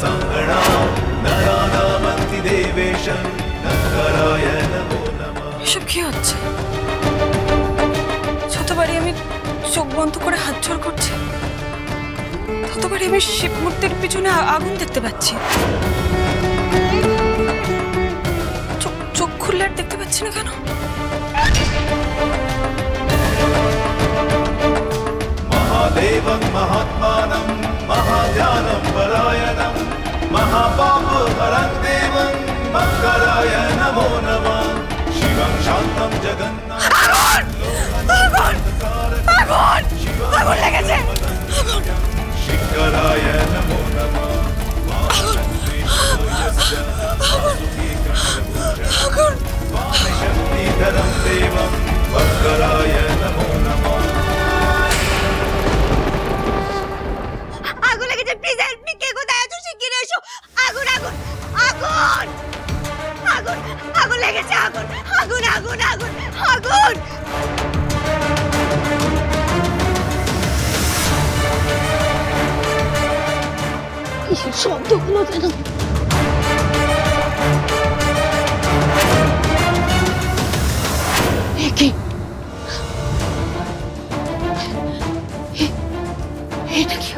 संगणा नरानामन्ति देवेशं नंदराय नमो नमः। এসব কি হচ্ছে? যতবারই আমি চোখ বন্ধ করে হাত জোড় করছি ততবারই আমি শিব মূর্তির পিছনে আগুন দেখতে পাচ্ছি। চোখ খুললে আর দেখতে পাচ্ছি না কেন? महादेवं महात्मानं महाध्यानं परायणं महापापहरं देवं मंगलाय नमो नमः। शिवं शान्तं जगन्नाथं আগুন লেগেছে। शिखराय नमो नमः। शक्तिधरं देवं मंगलाय नमो नमः। আগুন লেগেছে, প্লিজ হেল্প মি। কে কোথায় আছো? শিগগিরই এসো। আগুন আগুন আগুন আগুন আগুন লেগেছে। আগুন আগুন আগুন আগুন আগুন। কিসের শব্দ হলো যেন? কি এটা? কি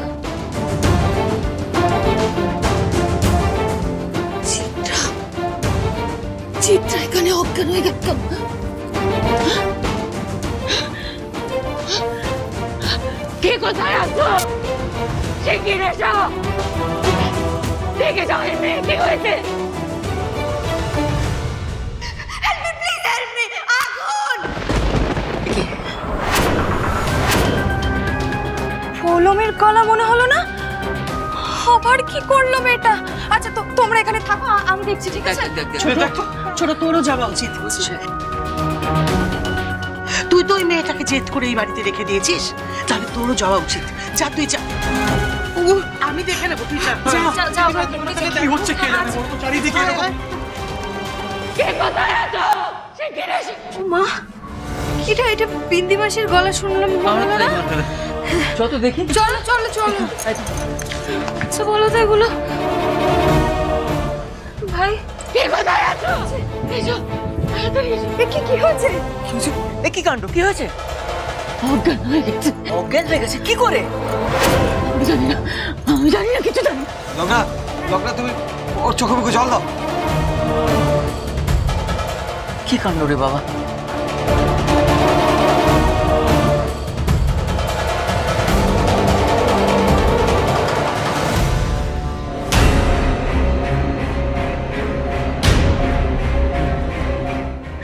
চিত্রা এখানে অজ্ঞান হয়ে গেল। কে কোথায় আছো? শিগগির এসো। দেখে যাও এর মেয়ে কি হয়েছে। পৌলমের গলা মনে হলো না? আবার কি করলো মেয়েটা? আচ্ছা তোমরা এখানে থাকো, আমি দেখছি। ঠিক আছে? ছোট তোরও যাওয়া উচিত। তুই তো ওই মেয়েটাকে জেদ করে এই বাড়িতে রেখে দিয়েছিস, তাহলে তোরও যাওয়া উচিত। যা তুই যা, আমি দেখে নেবো। তুই যা। কি হচ্ছে কে জানে? চারিদিকে এরকম। কে কোথায় আছো? শিগগির এসো। মা, এটা বিন্দি মাসির গলা শুনলাম। যত দেখি। চলো চলো চলো। আচ্ছা বলো তো এগুলো। ভাই কে কোথায় আছো? এসো তাড়াতাড়ি এসো। কি হয়েছে? কি কাণ্ড? কি হয়েছে? অজ্ঞান হয়ে গেছে। অজ্ঞান হয়ে গেছে? কি করে? আমি জানি না, কিছু জানি না। লগ্না তুমি ওর চোখে মুখে জল দাও। কি কাণ্ড রে বাবা?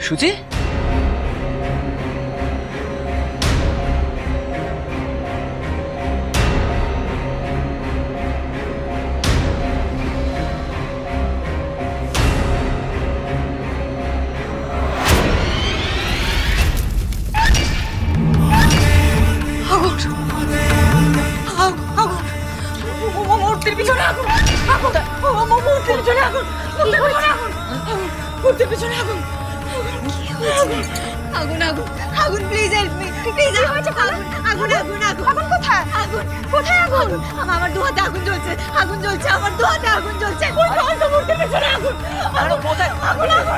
সুচি, মূর্তির পিছনে আগুন। মূর্তির পিছনে আগুন। মূর্তির পিছনে আগুন। আগুন আগুন আগুন, প্লিজ হেল্প মি। প্লিজ আগুন আগুন আগুন আগুন। কোথায় আগুন? কোথায় আগুন? আমার দু হাতে আগুন জ্বলছে। আগুন জ্বলছে, আমার দু হাতে আগুন জ্বলছে। মূর্তির পিছনে আগুন। কোথায় আগুন আগুন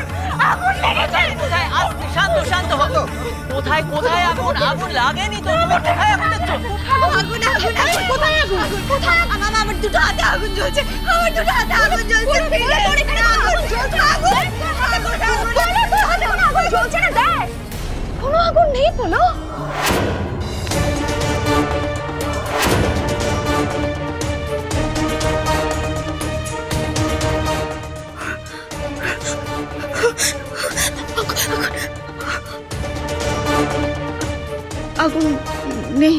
আগুন লেগেছে। কোথায়? শান্ত শান্ত হতো। কোথায় কোথায় আগুন? আগুন লাগেনি তো। তুমি কোথায় আগুন দেখছো? আগুন আগুন আগুন। কোথায় আগুন? কোথায়? আমার দুটো হাতে আগুন জ্বলছে। আমার দুটো হাতে আগুন জ্বলছে। আগুন জ্বলছে। আগুন আগুন জ্বলছে না। দেখ, কোনো আগুন নেই। বলো আগুন নেই।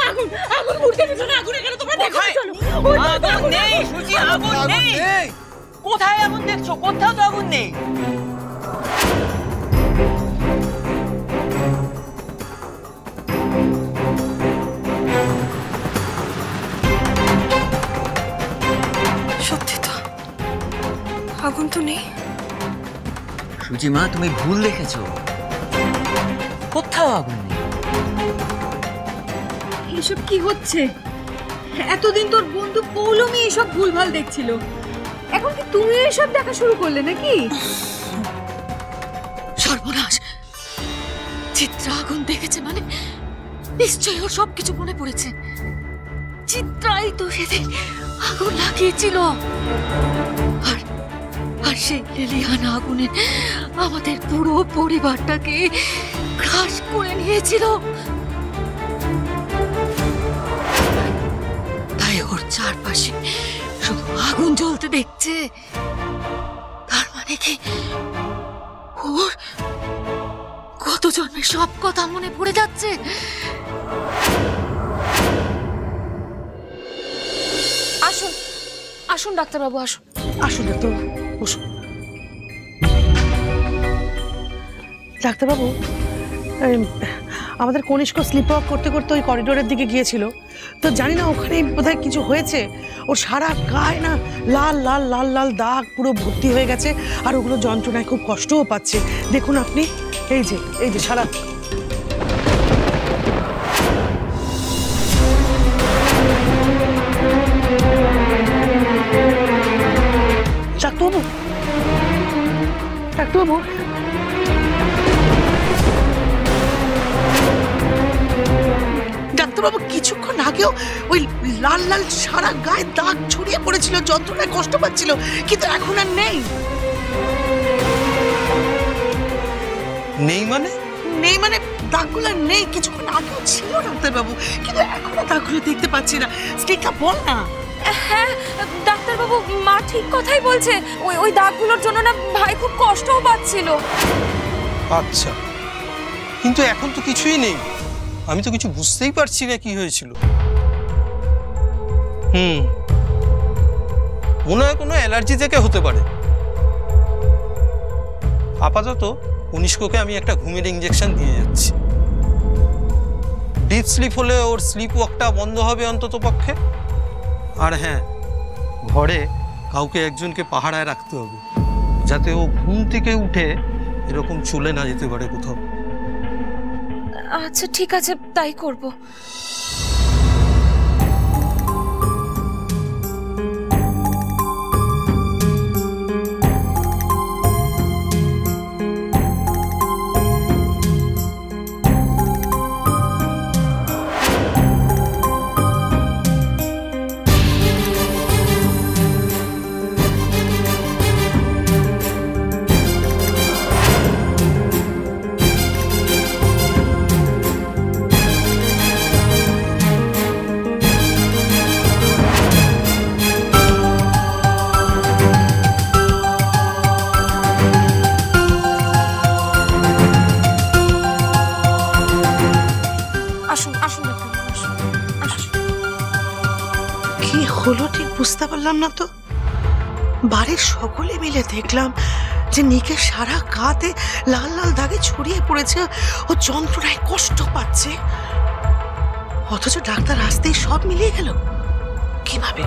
আগুন আগুন মূর্তির পিছনে আগুন। এখানে তোমরা দেখো। চলো। আগুন নেই সুচি, আগুন নেই। কোথায় আগুন দেখছো? কোথাও তো আগুন নেই। সত্যি তো আগুন তো নেই। সুচিমা, তুমি ভুল দেখেছো, কোথাও আগুন নেই। এসব কি হচ্ছে? এতদিন তোর বন্ধু পৌলমি এসব ভুলভাল দেখছিল, এখন কি তুমি এসব দেখা শুরু করলে নাকি? সর্বনাশ, চিত্রা আগুন দেখেছে মানে নিশ্চয়ই ওর সবকিছু মনে পড়েছে। চিত্রাই তো সেদিন আগুন লাগিয়েছিল, আর আর সেই লেলিহানা আগুনে আমাদের পুরো পরিবারটাকে গ্রাস করে নিয়েছিল। তাই ওর চারপাশে শুধু আগুন জ্বলতে দেখছে, তার মানে কি ওর কত জন্মের সব কথা মনে পড়ে যাচ্ছে। আসুন আসুন ডাক্তারবাবু, আসুন। আসুন ডাক্তারবাবু, বসুন। ডাক্তারবাবু, আমাদের কনিষ্ক স্লিপ ওয়াক করতে করতে ওই করিডোরের দিকে গিয়েছিল, তো জানি না ওখানে বোধহয় কিছু হয়েছে। ওর সারা গায়ে না লাল লাল লাল লাল দাগ পুরো ভর্তি হয়ে গেছে, আর ওগুলো যন্ত্রণায় খুব কষ্টও পাচ্ছে। দেখুন আপনি, এই যে সারা। ডাক্তারবাবু, ডাক্তারবাবু, ডাক্তারবাবু কিছুক্ষণ আগেও ওই লাল লাল সারা গায়ে দাগ ছড়িয়ে পড়েছিল, যন্ত্রণায় কষ্ট পাচ্ছিল, কিন্তু এখন আর নেই। নেই মানে? নেই মানে দাগগুলো নেই, কিছুক্ষণ আগেও ছিল ডাক্তারবাবু, কিন্তু এখন আর দাগগুলো দেখতে পাচ্ছি না। স্টিকা বল না। হ্যাঁ ডাক্তারবাবু, মা ঠিক কথাই বলছে, ওই দাগগুলোর জন্য না ভাই খুব কষ্টও পাচ্ছিল। আচ্ছা, কিন্তু এখন তো কিছুই নেই, আমি তো কিছু বুঝতেই পারছি না কি হয়েছিল। মনে হয় কোনো অ্যালার্জি থেকে হতে পারে। আপাতত কনিষ্ককে আমি একটা ঘুমের ইঞ্জেকশন দিয়ে যাচ্ছি। ডিপ স্লিপ হলে ওর স্লিপ ওয়াকটা বন্ধ হবে অন্তত পক্ষে। আর হ্যাঁ, ঘরে কাউকে একজনকে পাহারায় রাখতে হবে, যাতে ও ঘুম থেকে উঠে এরকম চলে না যেতে পারে কোথাও। আচ্ছা ঠিক আছে, তাই করব। কি হলো ঠিক বুঝতে পারলাম না তো। বাড়ির সকলে মিলে দেখলাম যে নিকের সারা গাতে লাল লাল দাগে ছড়িয়ে পড়েছে, ও যন্ত্রণায় কষ্ট পাচ্ছে, অথচ ডাক্তার আসতেই সব মিলিয়ে গেল। কিভাবে?